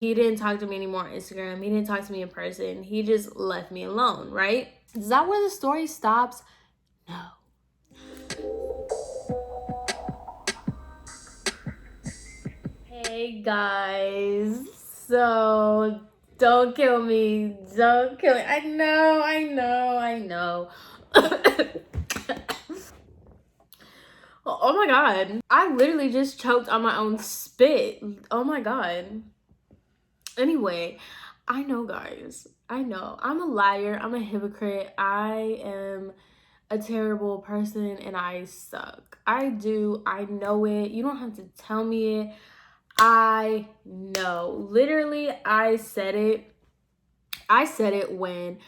He didn't talk to me anymore on Instagram. He didn't talk to me in person. He just left me alone, right? Is that where the story stops? No. Hey guys. So don't kill me. Don't kill me. I know. Oh my god. I literally just choked on my own spit. Oh my god. Anyway, I know, guys. I know. I'm a liar. I'm a hypocrite. I am a terrible person and I suck. I do. I know it. You don't have to tell me it. I know. Literally, I said it. I said it when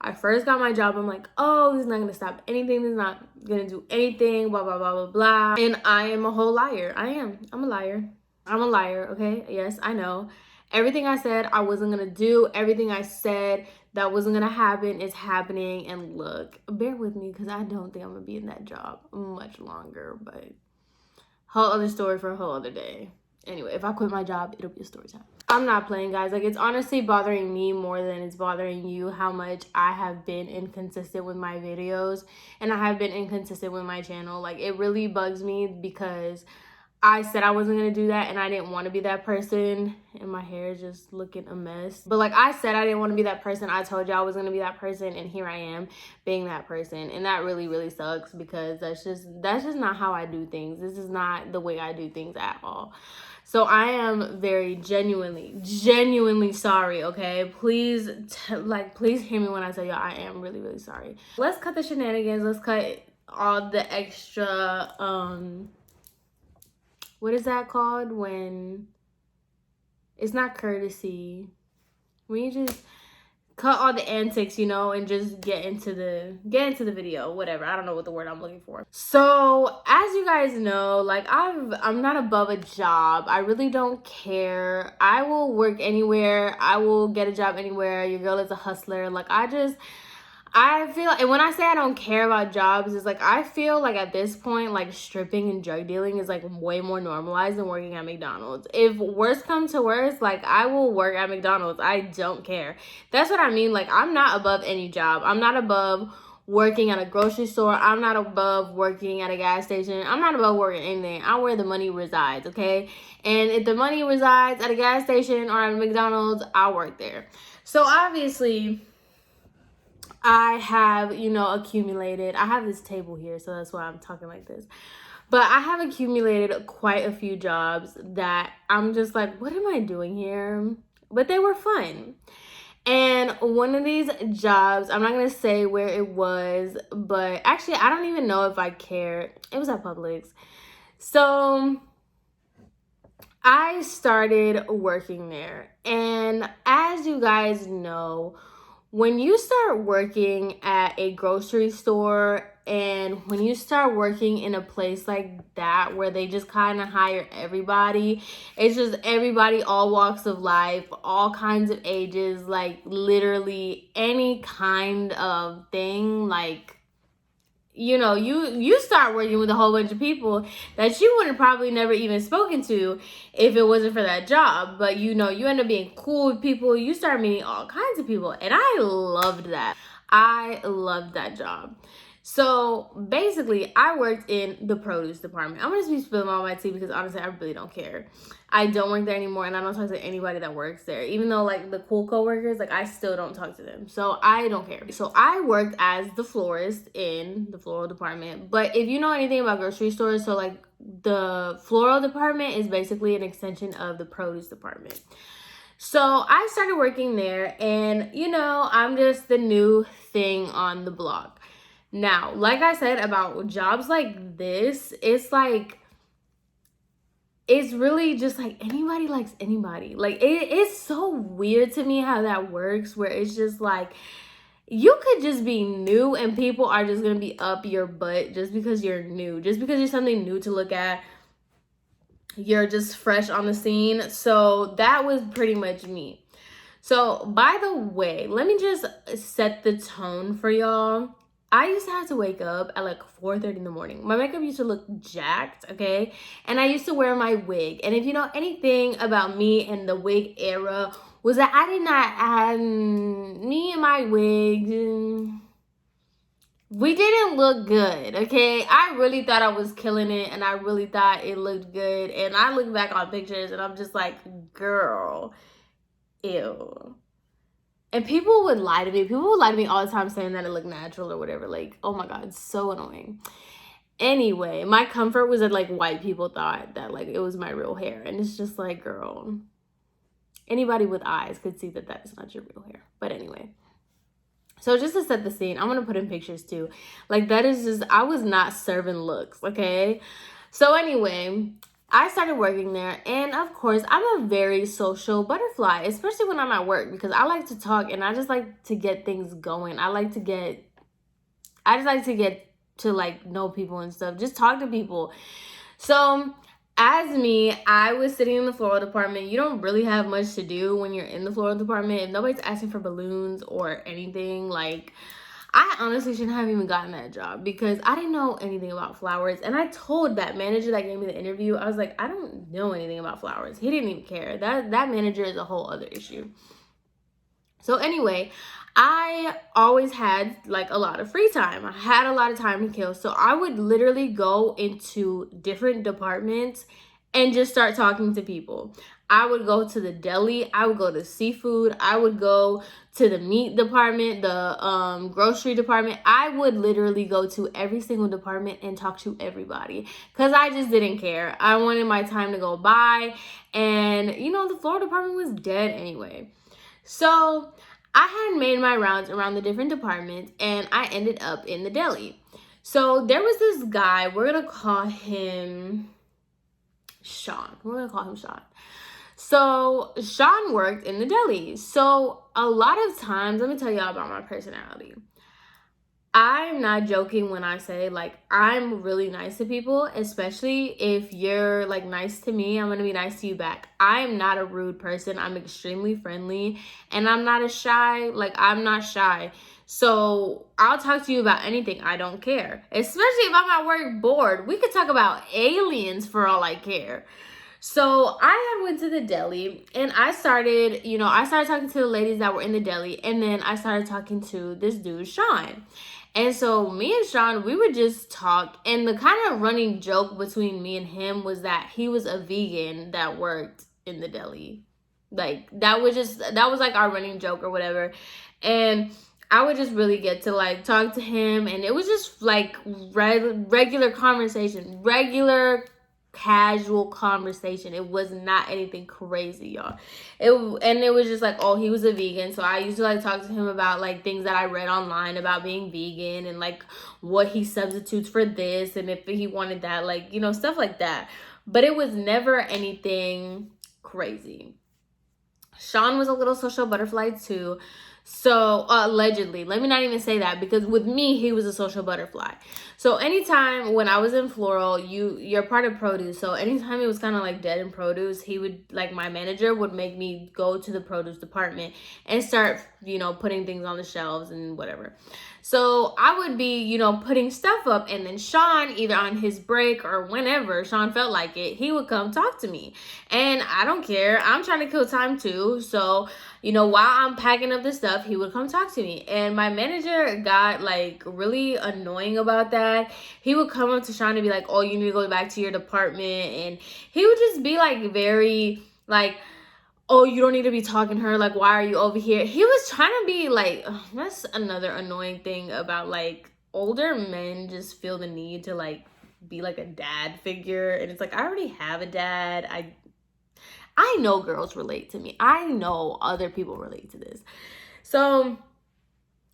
I first got my job. I'm like, oh, this is not going to stop anything. This is not going to do anything. Blah, blah, blah, blah, blah. And I am a whole liar. I am. I'm a liar. I'm a liar, okay? Yes, I know. Everything I said I wasn't going to do, everything I said that wasn't going to happen is happening. And look, bear with me because I don't think I'm going to be in that job much longer. But whole other story for a whole other day. Anyway, if I quit my job, it'll be a story time. I'm not playing, guys. Like, it's honestly bothering me more than it's bothering you how much I have been inconsistent with my videos. And I have been inconsistent with my channel. Like, it really bugs me because I said I wasn't going to do that and I didn't want to be that person. And my hair is just looking a mess. But like I said, I didn't want to be that person. I told you I was going to be that person. And here I am being that person. And that really, really sucks because that's just not how I do things. This is not the way I do things at all. So I am very genuinely sorry, okay? Please, please hear me when I tell you I am really, really sorry. Let's cut the shenanigans. Let's cut all the extra, what is that called when it's not courtesy? When you just cut all the antics, you know, and just get into the video, whatever. I don't know what the word I'm looking for. So as you guys know, like I'm not above a job. I really don't care. I will work anywhere. I will get a job anywhere. Your girl is a hustler. Like I feel, and when I say I don't care about jobs, it's like I feel like at this point, like stripping and drug dealing is like way more normalized than working at McDonald's. If worse comes to worse, like I will work at McDonald's. I don't care. That's what I mean. Like I'm not above any job. I'm not above working at a grocery store. I'm not above working at a gas station. I'm not above working anything. I'm where the money resides, okay? And if the money resides at a gas station or at a McDonald's, I'll work there. So obviously I have, you know, accumulated. I have this table here, so that's why I'm talking like this. But I have accumulated quite a few jobs that I'm just like, what am I doing here? But they were fun. And one of these jobs, I'm not going to say where it was, but actually, I don't even know if I care. It was at Publix. So I started working there. And as you guys know, when you start working at a grocery store and when you start working in a place like that where they just kind of hire everybody, it's just everybody, all walks of life, all kinds of ages, like literally any kind of thing, like, you know, you start working with a whole bunch of people that you would have probably never even spoken to if it wasn't for that job. But you know, you end up being cool with people. You start meeting all kinds of people. And I loved that. I loved that job. So basically, I worked in the produce department. I'm going to be spilling all my tea because honestly, I really don't care. I don't work there anymore and I don't talk to anybody that works there. Even though like the cool coworkers, like I still don't talk to them. So I don't care. So I worked as the florist in the floral department. But if you know anything about grocery stores, so like the floral department is basically an extension of the produce department. So I started working there and you know, I'm just the new thing on the block. Now, like I said about jobs like this, it's like, it's really just like anybody likes anybody. Like it's so weird to me how that works, where it's just like you could just be new and people are just gonna be up your butt just because you're new, just because you're something new to look at. You're just fresh on the scene. So that was pretty much me. So by the way, let me just set the tone for y'all. I used to have to wake up at like 4:30 in the morning. My makeup used to look jacked, okay? And I used to wear my wig. And if you know anything about me and the wig era, was that I did not have me and my wigs. We didn't look good, okay? I really thought I was killing it, and I really thought it looked good. And I look back on pictures and I'm just like, girl, ew. And people would lie to me. People would lie to me all the time saying that it looked natural or whatever. Like, oh my God, so annoying. Anyway, my comfort was that like white people thought that like it was my real hair. And it's just like, girl, anybody with eyes could see that that is not your real hair. But anyway. So just to set the scene, I'm going to put in pictures too. Like that is just, I was not serving looks, okay? So anyway, I started working there, and of course, I'm a very social butterfly, especially when I'm at work, because I like to talk and I just like to get things going. I just like to get to like know people and stuff, just talk to people. So as me, I was sitting in the floral department. You don't really have much to do when you're in the floral department. If nobody's asking for balloons or anything, like, I honestly shouldn't have even gotten that job because I didn't know anything about flowers. And I told that manager that gave me the interview, I was like, I don't know anything about flowers. He didn't even care. That manager is a whole other issue. So anyway, I always had like a lot of free time. I had a lot of time to kill. So I would literally go into different departments and just start talking to people. I would go to the deli. I would go to seafood. I would go to the meat department, the grocery department. I would literally go to every single department and talk to everybody because I just didn't care. I wanted my time to go by. And, you know, the floral department was dead anyway. So I had made my rounds around the different departments and I ended up in the deli. So there was this guy, we're going to call him Sean. So Sean worked in the deli. So a lot of times, let me tell y'all about my personality. I'm not joking when I say, like, I'm really nice to people, especially if you're, like, nice to me. I'm going to be nice to you back. I'm not a rude person. I'm extremely friendly, and I'm not I'm not shy. So I'll talk to you about anything. I don't care, especially if I'm at work bored. We could talk about aliens for all I care. So I had went to the deli and I started talking to the ladies that were in the deli, and then I started talking to this dude, Sean. And so me and Sean, we would just talk, and the kind of running joke between me and him was that he was a vegan that worked in the deli. Like that was like our running joke or whatever. And I would just really get to like talk to him, and it was just like regular conversation, regular casual conversation. It was not anything crazy, y'all. It was just like, oh, he was a vegan, so I used to like talk to him about like things that I read online about being vegan and like what he substitutes for this and if he wanted that, like, you know, stuff like that. But it was never anything crazy. Sean was a little social butterfly too. So allegedly, let me not even say that, because with me, he was a social butterfly. So anytime when I was in floral, you're part of produce. So anytime it was kind of like dead in produce, he would, like, my manager would make me go to the produce department and start, you know, putting things on the shelves and whatever. So I would be, you know, putting stuff up, and then Sean, either on his break or whenever Sean felt like it, he would come talk to me. And I don't care. I'm trying to kill time too. So, you know, while I'm packing up the stuff, he would come talk to me. And my manager got like really annoying about that. He would come up to Sean and be like, oh, you need to go back to your department. And he would just be like very like, oh, you don't need to be talking to her. Like, why are you over here? He was trying to be like, that's another annoying thing about like older men just feel the need to like be like a dad figure. And it's like, I already have a dad. I know girls relate to me. I know other people relate to this. So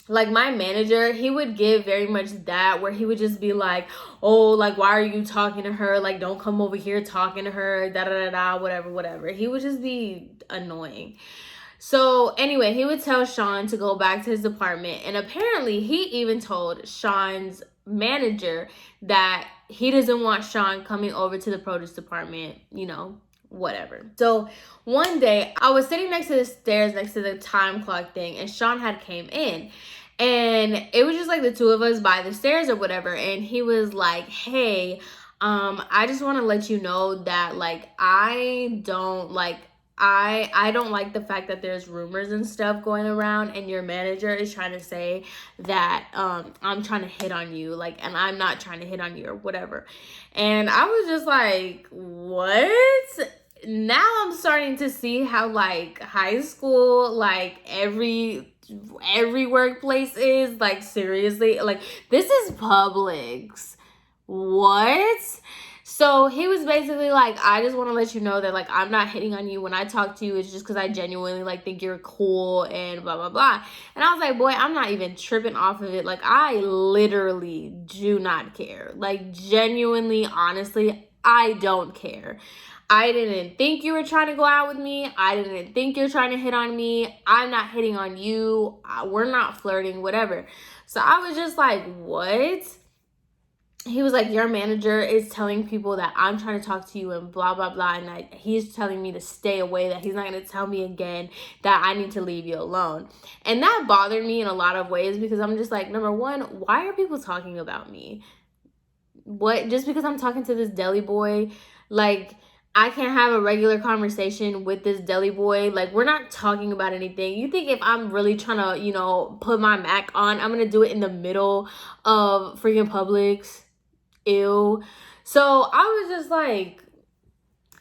like my manager, he would give very much that, where he would just be like, oh, like, why are you talking to her? Like, don't come over here talking to her, whatever. He would just be annoying. So anyway, he would tell Sean to go back to his department. And apparently he even told Sean's manager that he doesn't want Sean coming over to the produce department, you know, whatever. So one day I was sitting next to the stairs next to the time clock thing, and Sean had came in. And it was just like the two of us by the stairs or whatever. And he was like, hey, I just want to let you know that like I don't like the fact that there's rumors and stuff going around, and your manager is trying to say that I'm trying to hit on you, like, and I'm not trying to hit on you or whatever. And I was just like, what? Now I'm starting to see how like high school, like every workplace is, like, seriously, like, this is Publix. What? So he was basically like, I just want to let you know that like I'm not hitting on you. When I talk to you, it's just because I genuinely like think you're cool and blah blah blah. And I was like, boy, I'm not even tripping off of it. Like, I literally do not care. Like, genuinely, honestly, I don't care. I didn't think you were trying to go out with me. I didn't think you're trying to hit on me. I'm not hitting on you. We're not flirting, whatever. So I was just like, what? He was like, your manager is telling people that I'm trying to talk to you and blah, blah, blah. And like, he's telling me to stay away, that he's not going to tell me again that I need to leave you alone. And that bothered me in a lot of ways, because I'm just like, number one, why are people talking about me? What? Just because I'm talking to this deli boy, like, I can't have a regular conversation with this deli boy. Like, we're not talking about anything. You think if I'm really trying to, you know, put my Mac on, I'm going to do it in the middle of freaking Publix? Ew. So I was just like,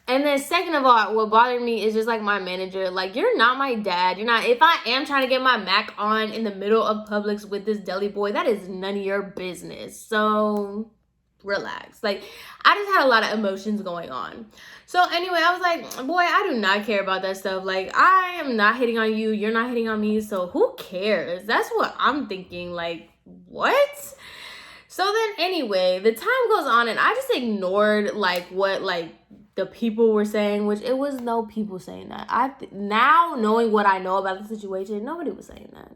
and then second of all, what bothered me is just like my manager. Like, you're not my dad. You're not. If I am trying to get my Mac on in the middle of Publix with this deli boy, that is none of your business. So relax. Like, I just had a lot of emotions going on. So anyway, I was like, boy, I do not care about that stuff. Like, I am not hitting on you. You're not hitting on me. So who cares? That's what I'm thinking. Like, what? So then anyway, the time goes on and I just ignored like what like the people were saying, which it was no people saying that. Now knowing what I know about the situation, nobody was saying that.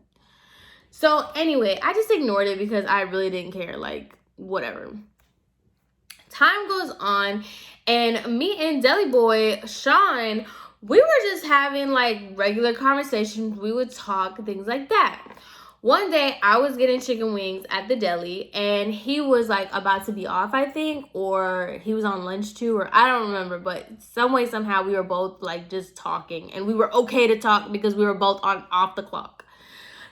So anyway, I just ignored it because I really didn't care. Like, whatever. Time goes on and me and Deli Boy Sean, we were just having like regular conversations. We would talk, things like that. One day I was getting chicken wings at the deli and he was like about to be off, I think, or he was on lunch too, or I don't remember, but some way, somehow we were both like just talking, and we were okay to talk because we were both off the clock.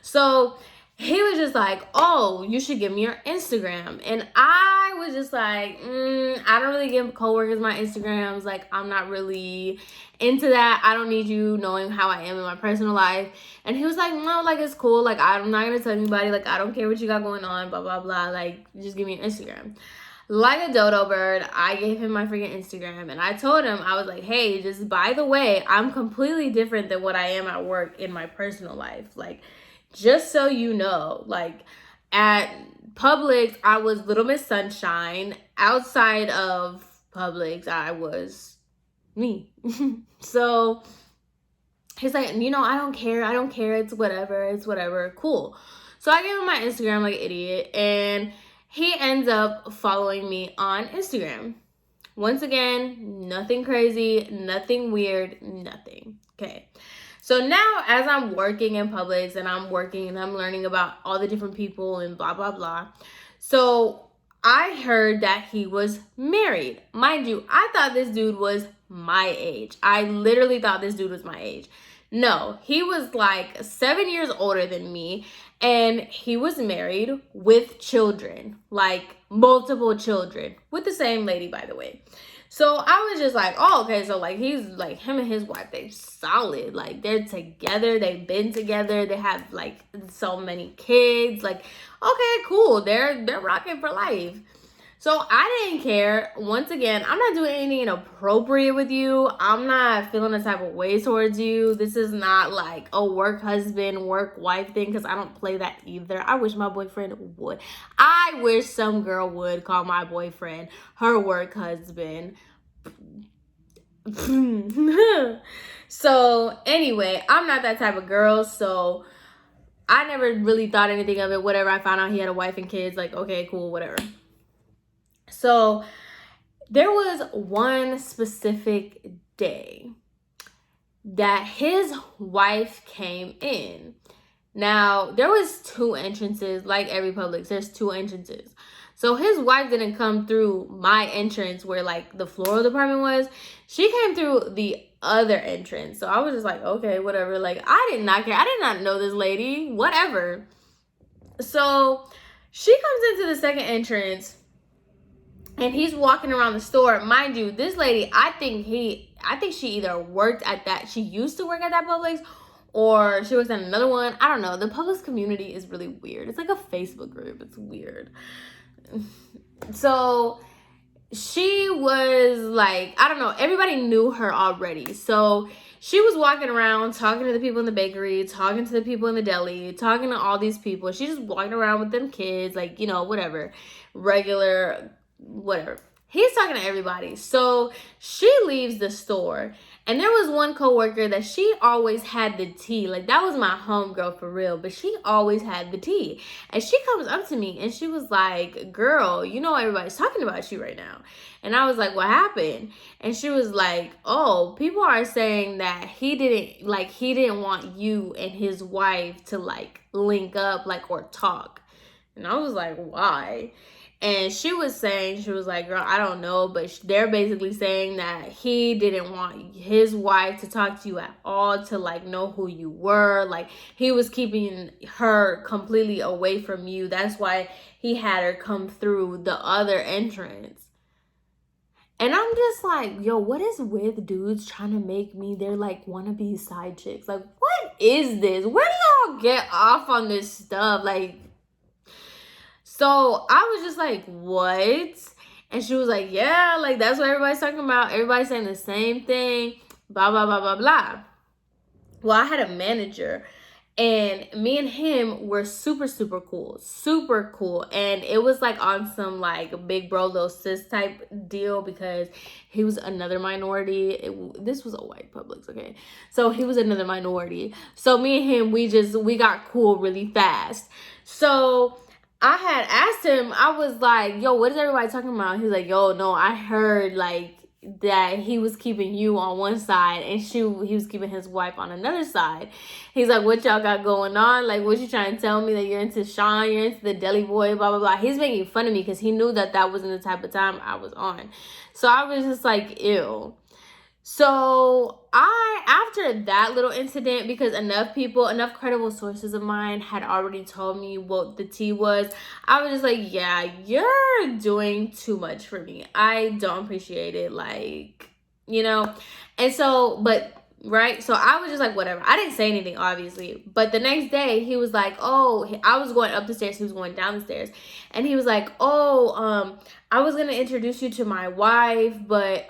So he was just like, oh, you should give me your Instagram. And I was just like, I don't really give coworkers my Instagrams. Like, I'm not really into that. I don't need you knowing how I am in my personal life. And he was like, no, like, it's cool. Like, I'm not going to tell anybody. Like, I don't care what you got going on, blah, blah, blah. Like, just give me your Instagram. Like a dodo bird, I gave him my freaking Instagram. And I told him, I was like, hey, just by the way, I'm completely different than what I am at work in my personal life. Like, just so you know, like, at Publix, I was Little Miss Sunshine. Outside of Publix, I was me. So he's like, you know, I don't care. It's whatever. Cool. So I gave him my Instagram like an idiot, and he ends up following me on Instagram. Once again, nothing crazy, nothing weird, nothing. Okay. So now as I'm working in Publix and I'm working and I'm learning about all the different people and blah, blah, blah. So I heard that he was married. Mind you, I thought this dude was my age. I literally thought this dude was my age. No, he was like 7 years older than me, and he was married with children, like multiple children, with the same lady, by the way. So I was just like, oh, okay, so like he's like, him and his wife, they solid. Like, they're together, they've been together, they have like so many kids. Like, okay, cool, they're rocking for life. So I didn't care. Once again, I'm not doing anything inappropriate with you. I'm not feeling a type of way towards you. This is not like a work husband, work wife thing, because I don't play that either. I wish my boyfriend would. I wish some girl would call my boyfriend her work husband. So anyway, I'm not that type of girl, so I never really thought anything of it. Whatever, I found out he had a wife and kids, like, okay, cool, whatever. So there was one specific day that his wife came in, Now, there was 2 entrances, like every Publix, there's 2 entrances. So his wife didn't come through my entrance where like the floral department was. She came through the other entrance. So I was just like, okay, whatever. Like, I did not care. I did not know this lady. Whatever. So she comes into the second entrance and he's walking around the store. Mind you, this lady, I think she either worked at that, she used to work at that Publix, or she works at another one. I don't know. The Publix community is really weird. It's like a Facebook group. It's weird. So she was like, I don't know, everybody knew her already. So she was walking around talking to the people in the bakery, talking to the people in the deli, talking to all these people. She's just walking around with them kids, like, you know, whatever, regular, whatever. He's talking to everybody. So she leaves the store. And there was one coworker that she always had the tea. Like, that was my homegirl for real. But she always had the tea. And she comes up to me and she was like, girl, you know everybody's talking about you right now. And I was like, what happened? And she was like, oh, people are saying that he didn't want you and his wife to like link up, like, or talk. And I was like, why? And she was like, girl, I don't know, but they're basically saying that he didn't want his wife to talk to you at all, to like know who you were. Like, he was keeping her completely away from you. That's why he had her come through the other entrance. And I'm just like, yo, what is with dudes trying to make me their like wannabe side chicks? Like, what is this? Where do y'all get off on this stuff? Like, so I was just like, what? And she was like, yeah, like that's what everybody's talking about. Everybody's saying the same thing, blah, blah, blah, blah, blah. Well, I had a manager and me and him were super, super cool. Super cool. And it was like on some like big bro, little sis type deal because he was another minority. This was a white Publix, okay? So he was another minority. So me and him, we got cool really fast. So I had asked him, I was like, yo, what is everybody talking about? He was like, yo, no, I heard like that he was keeping you on one side and he was keeping his wife on another side. He's like, what y'all got going on? Like, what you trying to tell me, that you're into Sean, you're into the deli boy, blah, blah, blah. He's making fun of me because he knew that wasn't the type of time I was on. So I was just like, ew. So after that little incident, because enough credible sources of mine had already told me what the tea was, I was just like, yeah, you're doing too much for me. I don't appreciate it. Like, you know, and so, but right. So I was just like, whatever. I didn't say anything, obviously. But the next day he was like, oh, I was going up the stairs. He was going down the stairs. And he was like, oh, I was going to introduce you to my wife, but,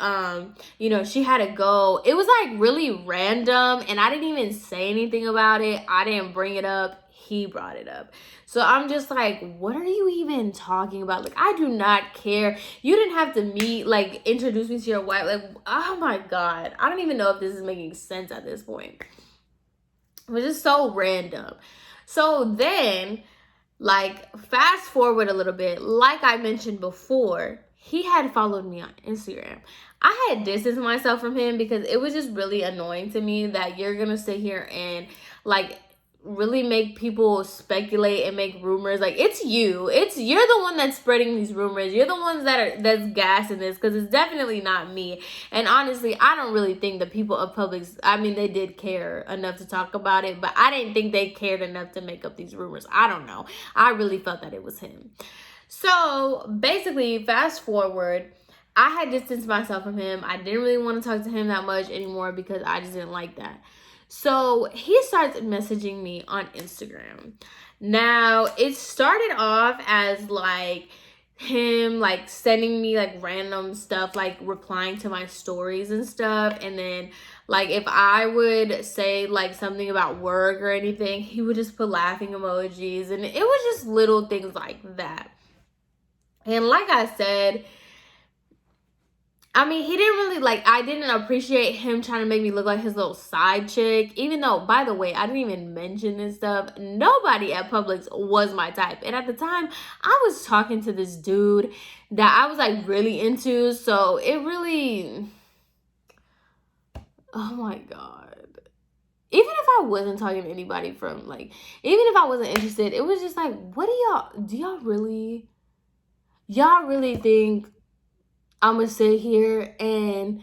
you know, she had to go. It was like really random. And I didn't even say anything about it. I didn't bring it up. He brought it up. So I'm just like, what are you even talking about? Like, I do not care. You didn't have to meet, like, introduce me to your wife. Like, oh my God. I don't even know if this is making sense at this point. It was just so random. So then, like, fast forward a little bit, like I mentioned before, he had followed me on Instagram. I had distanced myself from him because it was just really annoying to me that you're gonna sit here and like really make people speculate and make rumors. Like, you're the one that's spreading these rumors. You're the ones that's gassing this, because it's definitely not me. And honestly, I don't really think the people of Publix, I mean, they did care enough to talk about it, but I didn't think they cared enough to make up these rumors. I don't know. I really felt that it was him. So basically, fast forward, I had distanced myself from him. I didn't really want to talk to him that much anymore because I just didn't like that. So he starts messaging me on Instagram. Now, it started off as like him like sending me like random stuff, like replying to my stories and stuff. And then like if I would say like something about work or anything, he would just put laughing emojis. And it was just little things like that. And like I said, I mean, he didn't really like, I didn't appreciate him trying to make me look like his little side chick. Even though, by the way, I didn't even mention this stuff. Nobody at Publix was my type. And at the time, I was talking to this dude that I was like really into. So it really, oh my God. even if I wasn't talking to anybody from, like, even if I wasn't interested, it was just like, what do y'all really think I'm gonna sit here and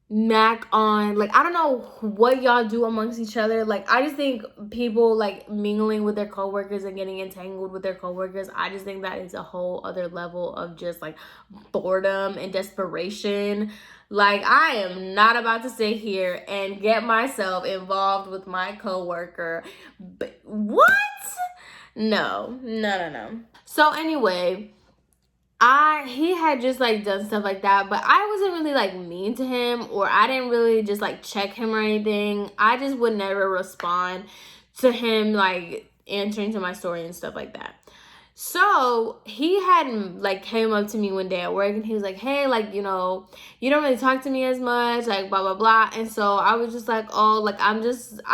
knack on, like, I don't know what y'all do amongst each other. Like, I just think people like mingling with their coworkers and getting entangled with their coworkers, I just think that is a whole other level of just like boredom and desperation. Like, I am not about to sit here and get myself involved with my coworker. But what? No. So anyway, he had just like done stuff like that, but I wasn't really like mean to him, or I didn't really just like check him or anything. I just would never respond to him like answering to my story and stuff like that. So he had like came up to me one day at work, and he was like, hey, like, you know, you don't really talk to me as much, like blah blah blah. And so I was just like, oh, like, I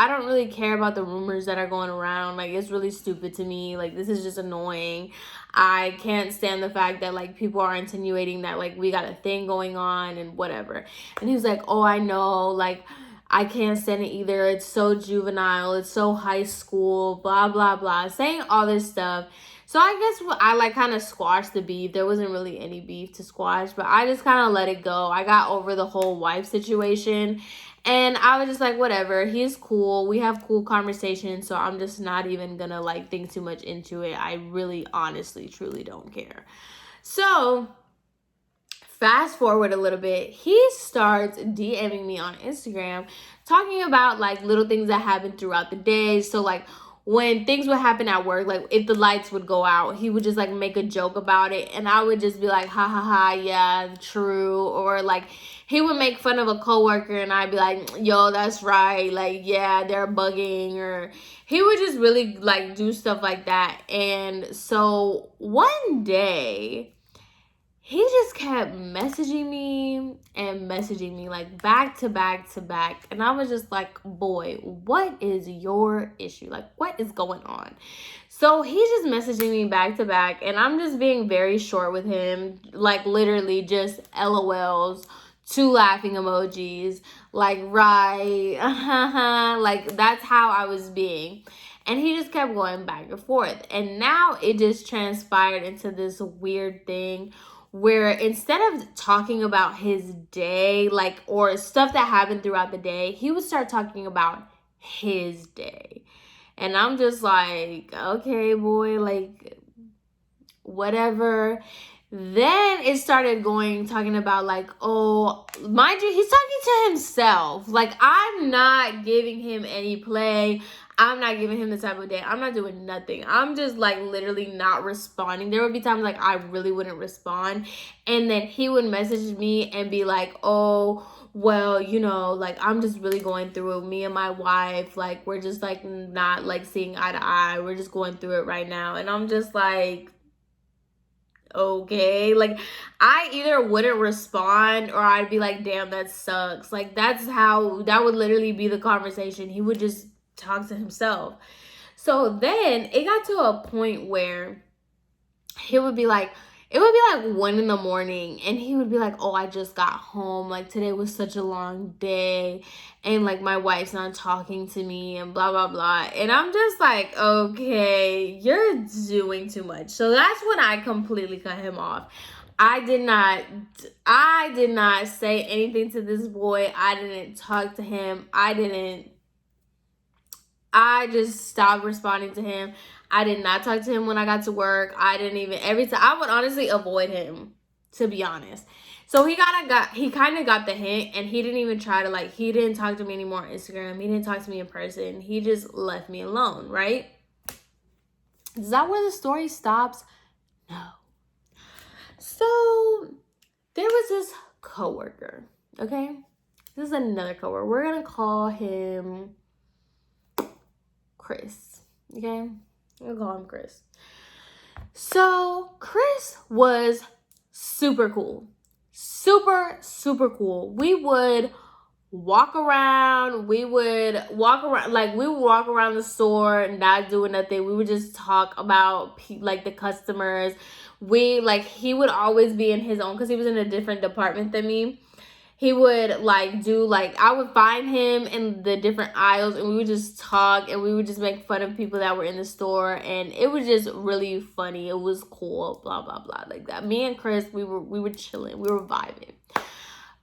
don't really care about the rumors that are going around. Like, it's really stupid to me. Like, this is just annoying. I can't stand the fact that like people are insinuating that like we got a thing going on and whatever. And he was like, oh, I know, like, I can't stand it either. It's so juvenile. It's so high school, blah, blah, blah. Saying all this stuff. So I guess I like kind of squashed the beef. There wasn't really any beef to squash, but I just kind of let it go. I got over the whole wife situation, and I was just like, whatever. He's cool. We have cool conversations, so I'm just not even gonna like think too much into it. I really, honestly, truly don't care. So fast forward a little bit, he starts DMing me on Instagram talking about like little things that happen throughout the day. So like when things would happen at work, like if the lights would go out, he would just like make a joke about it, and I would just be like, ha ha ha, yeah, true. Or like he would make fun of a coworker, and I'd be like, yo, that's right, like, yeah, they're bugging. Or he would just really like do stuff like that. And so one day he just kept messaging me like back to back to back. And I was just like, boy, what is your issue? Like, what is going on? So he's just messaging me back to back, and I'm just being very short with him. Like, literally just LOLs, 2 laughing emojis, like, right, like, that's how I was being. And he just kept going back and forth. And now it just transpired into this weird thing where instead of talking about his day, like, or stuff that happened throughout the day, he would start talking about his day. And I'm just like, okay, boy, like, whatever. Then it started talking about like, oh, mind you, he's talking to himself. Like, I'm not giving him any play. I'm not giving him the type of day. I'm not doing nothing. I'm just like literally not responding. There would be times like I really wouldn't respond. And then he would message me and be like, oh, well, you know, like, I'm just really going through it. Me and my wife, like, we're just like not like seeing eye to eye. We're just going through it right now. And I'm just like, okay, like, I either wouldn't respond, or I'd be like, damn, that sucks. Like, that would literally be the conversation. He would just talk to himself. So then it got to a point where it would be like 1 a.m, and he would be like, oh, I just got home, like, today was such a long day, and like my wife's not talking to me, and blah blah blah. And I'm just like, okay, you're doing too much. So that's when I completely cut him off. I did not say anything to this boy. I didn't talk to him. I just stopped responding to him. I did not talk to him when I got to work. Every time, I would honestly avoid him, to be honest. So he kind of got the hint, and he didn't even try to, like, he didn't talk to me anymore on Instagram. He didn't talk to me in person. He just left me alone, right? Is that where the story stops? No. So there was this coworker, okay? This is another coworker. We're going to call him Chris, okay? We'll call him Chris. So Chris was super cool. Super, super cool. We would walk around the store, not doing nothing. We would just talk about like the customers. He would always be in his own, because he was in a different department than me. he would like do like, I would find him in the different aisles and we would just talk and we would just make fun of people that were in the store, and it was just really funny. It was cool, blah blah blah, like that. Me and Chris, we were chilling, we were vibing.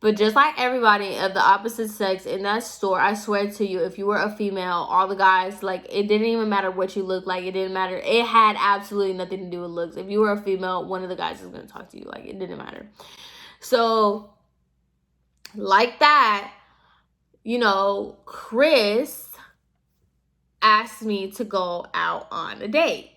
But just like everybody of the opposite sex in that store, I swear to you, if you were a female, all the guys, like, it didn't even matter what you looked like. It didn't matter. It had absolutely nothing to do with looks. If you were a female, one of the guys was going to talk to you. Like, it didn't matter. So, like that, you know, Chris asked me to go out on a date.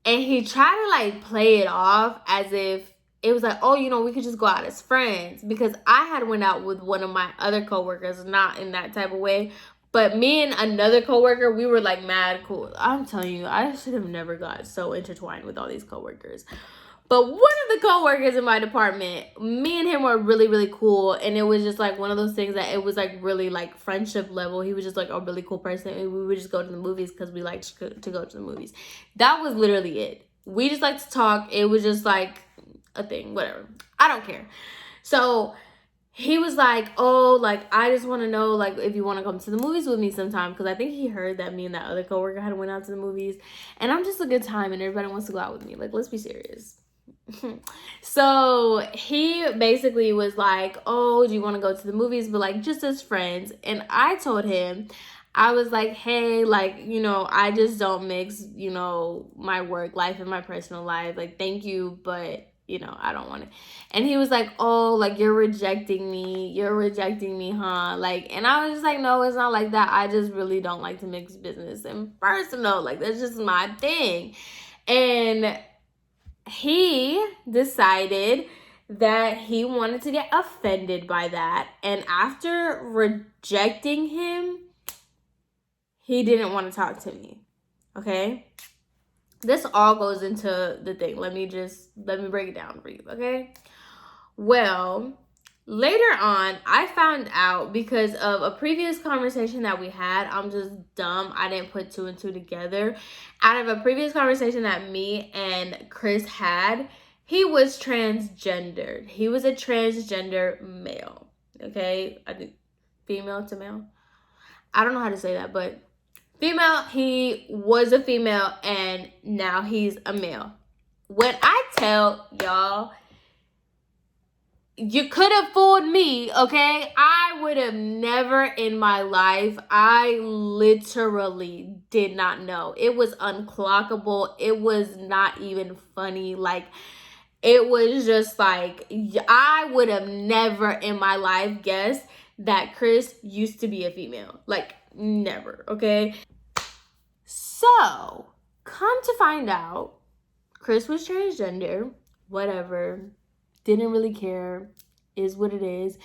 And he tried to, like, play it off as if it was like, oh, you know, we could just go out as friends. Because I had went out with one of my other coworkers, not in that type of way. But me and another coworker, we were, like, mad cool. I'm telling you, I should have never got so intertwined with all these coworkers. But one of the coworkers in my department, me and him were really, really cool. And it was just like one of those things that it was like really like friendship level. He was just like a really cool person. And we would just go to the movies because we liked to go to the movies. That was literally it. We just like to talk. It was just like a thing, whatever. I don't care. So he was like, oh, like, I just want to know, like, if you want to come to the movies with me sometime. Because I think he heard that me and that other coworker had went out to the movies. And I'm just a good time and everybody wants to go out with me. Like, let's be serious. So he basically was like, oh, do you want to go to the movies, but like just as friends? And I told him, I was like, hey, like, you know, I just don't mix, you know, my work life and my personal life. Like, thank you, but you know, I don't want it. And he was like, oh, like, you're rejecting me, huh? Like, and I was just like, no, it's not like that. I just really don't like to mix business and personal. Like, that's just my thing. And he decided that he wanted to get offended by that. And after rejecting him, he didn't want to talk to me. Okay? This all goes into the thing. Let me break it down for you, okay? Well, later on, I found out because of a previous conversation that we had. I'm just dumb. I didn't put two and two together. Out of a previous conversation that me and Chris had, he was transgendered. He was a transgender male. Okay? Female to male? I don't know how to say that, but female, he was a female and now he's a male. When I tell y'all, you could have fooled me, okay? I would have never in my life, I literally did not know. It was unclockable. It was not even funny. Like, it was just like, I would have never in my life guessed that Chris used to be a female. Like, never, okay? So, come to find out, Chris was transgender, whatever. Didn't really care. Is what it is.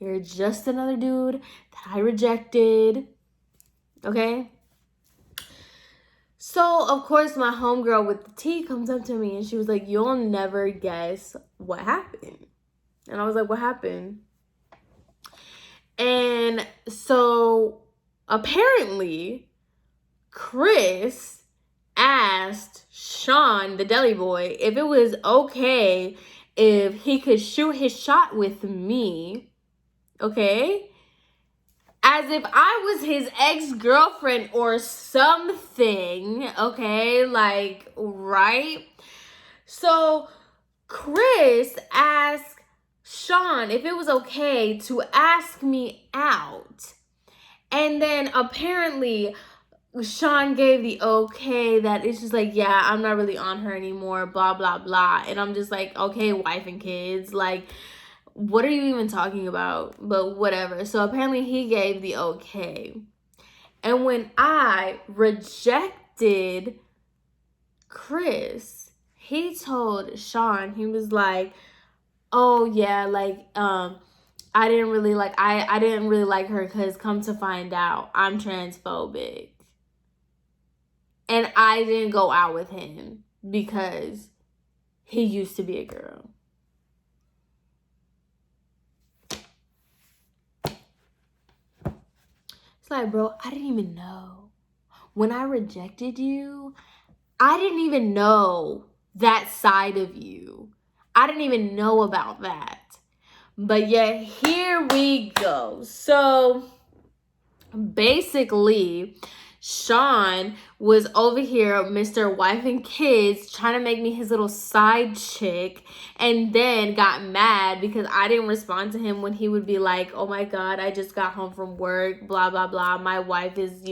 You're just another dude that I rejected. Okay? So, of course, my homegirl with the tea comes up to me and she was like, you'll never guess what happened. And I was like, what happened? And so, apparently, Chris asked Sean, the deli boy, if it was okay if he could shoot his shot with me, okay? As if I was his ex-girlfriend or something, okay? Like, right? So, Chris asked Sean if it was okay to ask me out. And then apparently Sean gave the okay that it's just like, yeah, I'm not really on her anymore, blah, blah, blah. And I'm just like, okay, wife and kids. Like, what are you even talking about? But whatever. So apparently he gave the okay. And when I rejected Chris, he told Sean, he was like, oh, yeah, like, I didn't really like her because come to find out, I'm transphobic. And I didn't go out with him because he used to be a girl. It's like, bro, I didn't even know. When I rejected you, I didn't even know that side of you. I didn't even know about that. But yeah, here we go. So basically, Sean was over here, Mr. Wife and Kids, trying to make me his little side chick, and then got mad because I didn't respond to him when he would be like, oh my God, I just got home from work, blah, blah, blah. My wife is,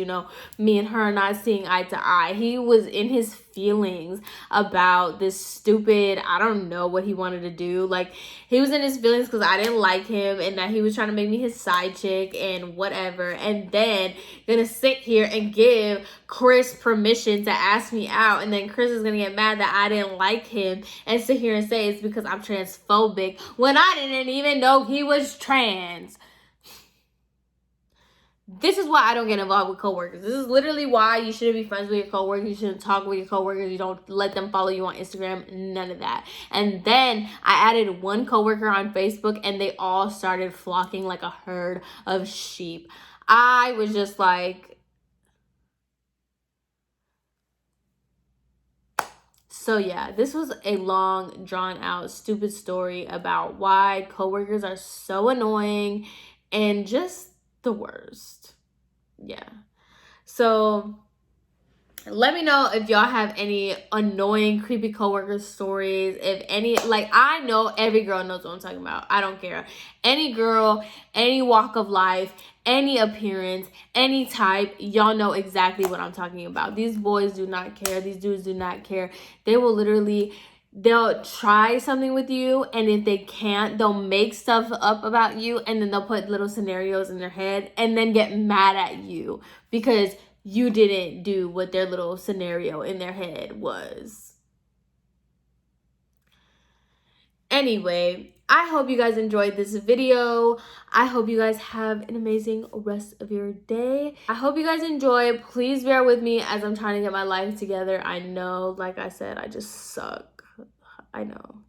me and her are not seeing eye to eye. He was in his feelings about this stupid, I don't know what he wanted to do. Like, he was in his feelings because I didn't like him and that he was trying to make me his side chick and whatever. And then gonna sit here and give Chris permission to ask me out, and then Chris is gonna get mad that I didn't like him and sit here and say it's because I'm transphobic when I didn't even know he was trans. This is why I don't get involved with coworkers. This is literally why you shouldn't be friends with your coworkers. You shouldn't talk with your coworkers. You don't let them follow you on Instagram. None of that. And then I added one coworker on Facebook, and they all started flocking like a herd of sheep. I was just like, so yeah, this was a long, drawn out, stupid story about why coworkers are so annoying and just the worst. Yeah. So let me know if y'all have any annoying, creepy coworker stories. If any, like, I know every girl knows what I'm talking about. I don't care. Any girl, any walk of life, any appearance, any type, y'all know exactly what I'm talking about. These boys do not care. These dudes do not care. They will literally, they'll try something with you, and if they can't, they'll make stuff up about you, and then they'll put little scenarios in their head and then get mad at you because you didn't do what their little scenario in their head was. Anyway, I hope you guys enjoyed this video. I hope you guys have an amazing rest of your day. I hope you guys enjoy. Please bear with me as I'm trying to get my life together. I know, like I said, I just suck. I know.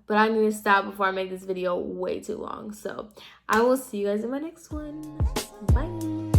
But I need to stop before I make this video way too long. So I will see you guys in my next one. Bye.